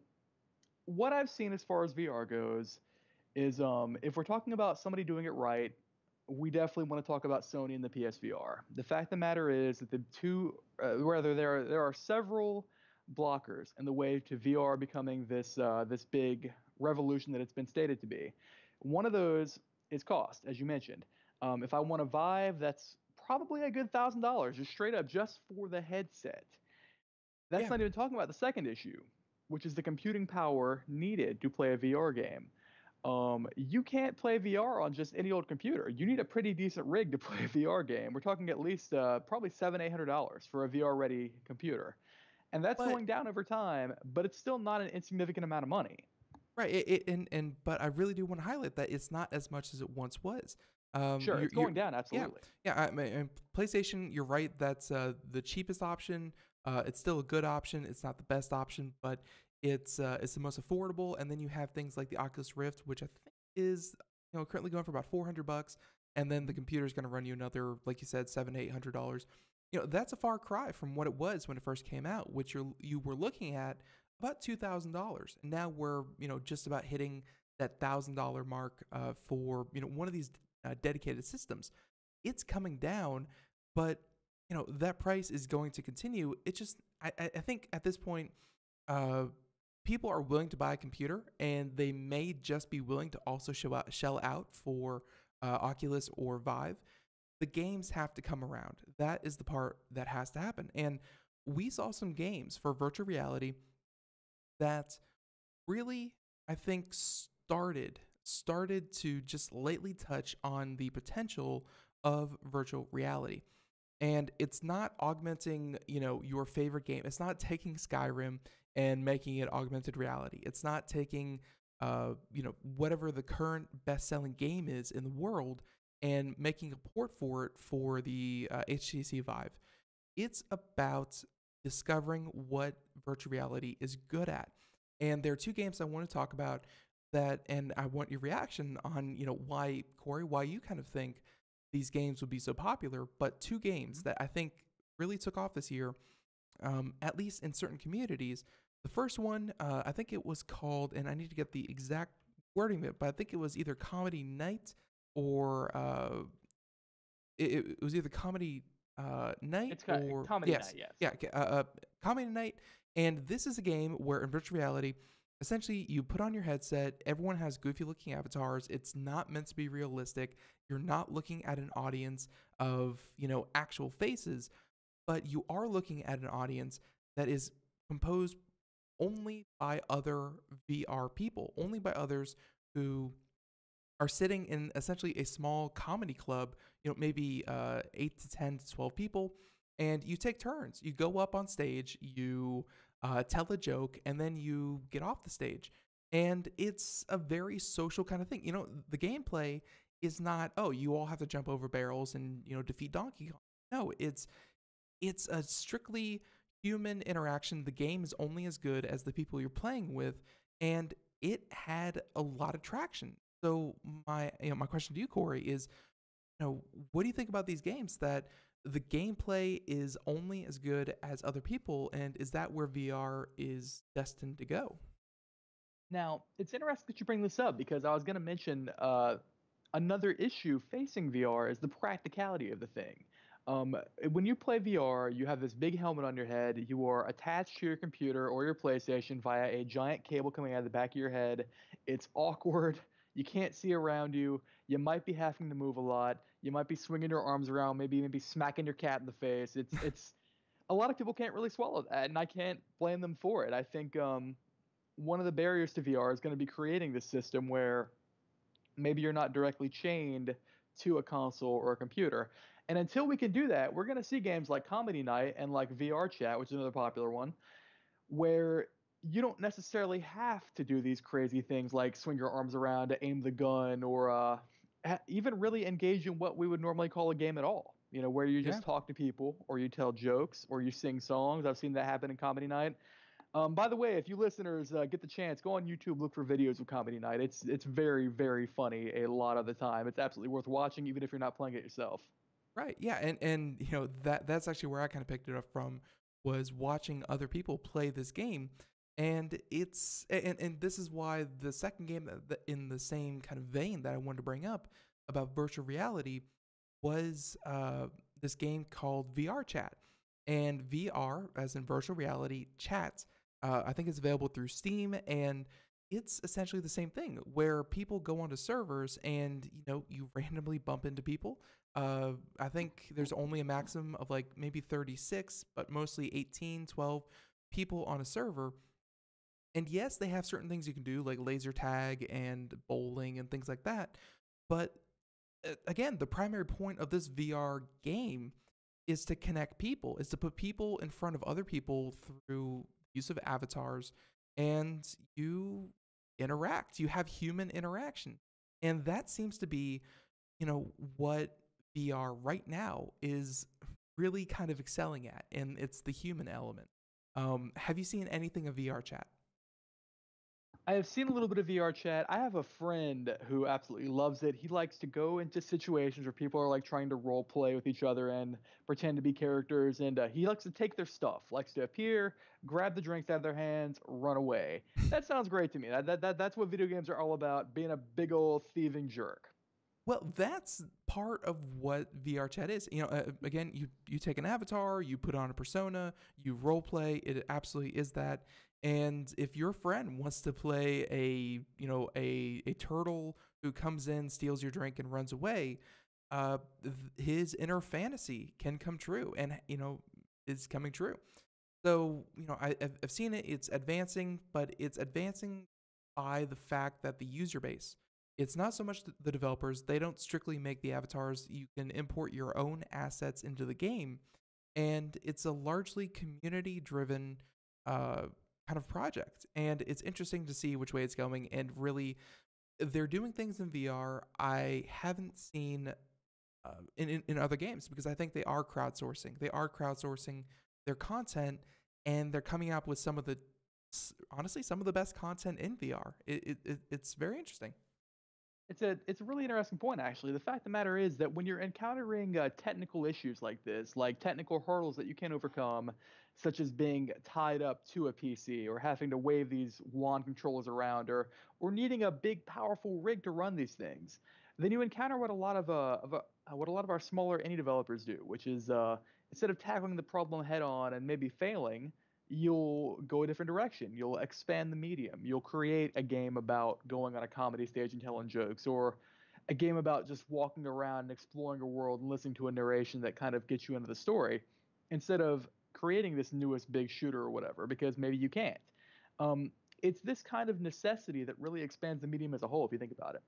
what I've seen as far as VR goes is if we're talking about somebody doing it right, we definitely want to talk about Sony and the PSVR. The fact of the matter is that the two, rather there are several blockers in the way to VR becoming this big revolution that it's been stated to be. One of those is cost, as you mentioned. If I want a Vive, that's probably a good $1,000 just straight up just for the headset. That's Yeah. not even talking about the second issue, which is the computing power needed to play a VR game. You can't play VR on just any old computer. You need a pretty decent rig to play a VR game. We're talking at least probably $700-800 for a VR ready computer, and that's But going down over time. But it's still not an insignificant amount of money. right, but I really do want to highlight that it's not as much as it once was. Sure, it's going down, Yeah, absolutely. yeah. I mean, and PlayStation, you're right. That's the cheapest option. It's still a good option. It's not the best option, but it's the most affordable. And then you have things like the Oculus Rift, which I think is currently going for about $400, and then the computer is going to run you another, like you said, $700-800. That's a far cry from what it was when it first came out, which you were looking at about $2,000. And now we're just about hitting that $1,000 mark for one of these dedicated systems. It's coming down, but that price is going to continue. It just I think at this point, uh, people are willing to buy a computer, and they may just be willing to also shell out for Oculus or Vive. The games have to come around. That is the part that has to happen. And we saw some games for virtual reality that really, I think, started to just lightly touch on the potential of virtual reality. And it's not augmenting, your favorite game. It's not taking Skyrim and making it augmented reality. It's not taking, whatever the current best-selling game is in the world and making a port for it for the HTC Vive. It's about discovering what virtual reality is good at. And there are two games I want to talk about and I want your reaction on, why, Corey, why you kind of think these games would be so popular, but two games that I think really took off this year, at least in certain communities. The first one, I think it was called, and I need to get the exact wording of it, but I think it was either Comedy Night or it was either Comedy Night It's or Comedy yes, Night, yes. yeah, Comedy Night. And this is a game where in virtual reality, essentially you put on your headset, everyone has goofy looking avatars. It's not meant to be realistic. You're not looking at an audience of, actual faces, but you are looking at an audience that is composed only by other VR people, only by others who are sitting in essentially a small comedy club, maybe 8 to 10 to 12 people, and you take turns. You go up on stage, you tell a joke, and then you get off the stage. And it's a very social kind of thing. The gameplay is not, oh, you all have to jump over barrels and, defeat Donkey Kong. No, it's a strictly human interaction. The game is only as good as the people you're playing with, and it had a lot of traction. So my question to you, Corey, is, what do you think about these games that the gameplay is only as good as other people, and is that where VR is destined to go? Now, it's interesting that you bring this up because I was going to mention another issue facing VR is the practicality of the thing. When you play VR, you have this big helmet on your head. You are attached to your computer or your PlayStation via a giant cable coming out of the back of your head. It's awkward. You can't see around you. You might be having to move a lot. You might be swinging your arms around, maybe smacking your cat in the face. It's a lot of people can't really swallow that, and I can't blame them for it. I think one of the barriers to VR is going to be creating this system where maybe you're not directly chained to a console or a computer. And until we can do that, we're going to see games like Comedy Night and like VR Chat, which is another popular one, where you don't necessarily have to do these crazy things like swing your arms around to aim the gun or even really engage in what we would normally call a game at all. Where you Yeah. just talk to people or you tell jokes or you sing songs. I've seen that happen in Comedy Night. By the way, if you listeners get the chance, go on YouTube, look for videos of Comedy Night. It's very, very funny a lot of the time. It's absolutely worth watching, even if you're not playing it yourself. Right. Yeah. And that's actually where I kind of picked it up from, was watching other people play this game. And and this is why the second game in the same kind of vein that I wanted to bring up about virtual reality was this game called VR Chat. And VR, as in virtual reality chat, I think it's available through Steam, and it's essentially the same thing where people go onto servers and you randomly bump into people. I think there's only a maximum of like maybe 36, but mostly 18, 12 people on a server. And yes, they have certain things you can do like laser tag and bowling and things like that. But again, the primary point of this VR game is to connect people, is to put people in front of other people through use of avatars, and you interact. You have human interaction. And that seems to be, what VR right now is really kind of excelling at, and it's the human element. Have you seen anything of VR Chat? I have seen a little bit of VR Chat. I have a friend who absolutely loves it. He likes to go into situations where people are like trying to role play with each other and pretend to be characters, and he likes to take their stuff, likes to appear, grab the drinks out of their hands, run away. That sounds great to me. That's what video games are all about, being a big old thieving jerk. Well, that's part of what VR Chat is. Again, you take an avatar, you put on a persona, you role play. It absolutely is that. And if your friend wants to play a turtle who comes in, steals your drink, and runs away, his inner fantasy can come true, and is coming true. So I've seen it. It's advancing, but it's advancing by the fact that the user base. It's not so much the developers. They don't strictly make the avatars. You can import your own assets into the game, and it's a largely community-driven kind of project. And it's interesting to see which way it's going. And really, they're doing things in VR I haven't seen in other games, because I think they are crowdsourcing. They are crowdsourcing their content, and they're coming out with honestly, some of the best content in VR. It's very interesting. It's a really interesting point, actually. The fact of the matter is that when you're encountering technical issues like this, like technical hurdles that you can't overcome, such as being tied up to a PC or having to wave these wand controllers around, or needing a big, powerful rig to run these things, then you encounter what a lot of our smaller indie developers do, which is instead of tackling the problem head on and maybe failing, you'll go a different direction. You'll expand the medium. You'll create a game about going on a comedy stage and telling jokes, or a game about just walking around and exploring a world and listening to a narration that kind of gets you into the story, instead of creating this newest big shooter or whatever, because maybe you can't. It's this kind of necessity that really expands the medium as a whole, if you think about it.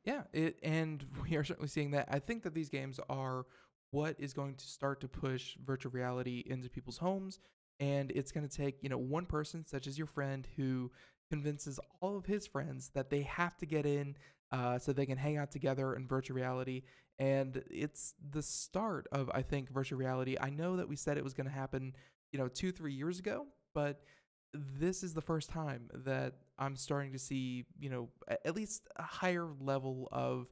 Yeah, and we are certainly seeing that. I think that these games are what is going to start to push virtual reality into people's homes. And it's going to take, one person, such as your friend, who convinces all of his friends that they have to get in so they can hang out together in virtual reality. And it's the start of, I think, virtual reality. I know that we said it was going to happen, 2-3 years ago, but this is the first time that I'm starting to see, at least a higher level of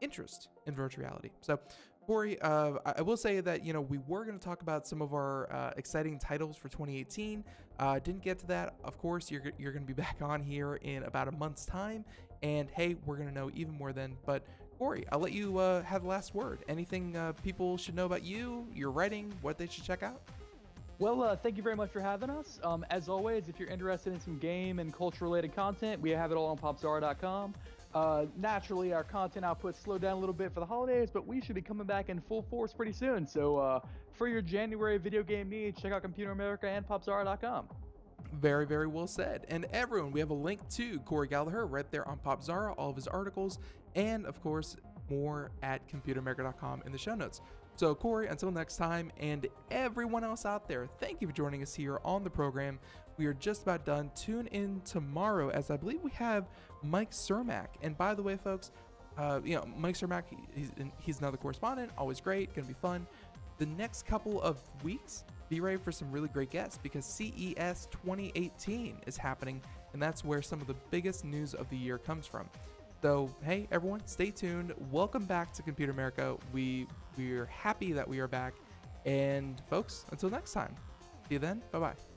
interest in virtual reality. So, Cory, I will say that, we were going to talk about some of our exciting titles for 2018. Didn't get to that. Of course, you're going to be back on here in about a month's time. And hey, we're going to know even more then. But Cory, I'll let you have the last word. Anything people should know about you, your writing, what they should check out? Well, thank you very much for having us. As always, if you're interested in some game and culture-related content, we have it all on popzara.com. Naturally, our content output slowed down a little bit for the holidays, but we should be coming back in full force pretty soon. So for your January video game needs, check out Computer America and popzara.com. Very, very well said. And everyone, we have a link to Cory Galliher right there on Popzara, all of his articles, and of course, more at computeramerica.com in the show notes. So Corey, until next time, and everyone else out there, thank you for joining us here on the program. We are just about done. Tune in tomorrow, as I believe we have Mike Cermak. And by the way, folks, Mike Cermak, he's another correspondent, always great, gonna be fun. The next couple of weeks, be ready for some really great guests, because CES 2018 is happening, and that's where some of the biggest news of the year comes from. So, hey, everyone, stay tuned. Welcome back to Computer America. We're happy that we are back. And, folks, until next time, see you then. Bye-bye.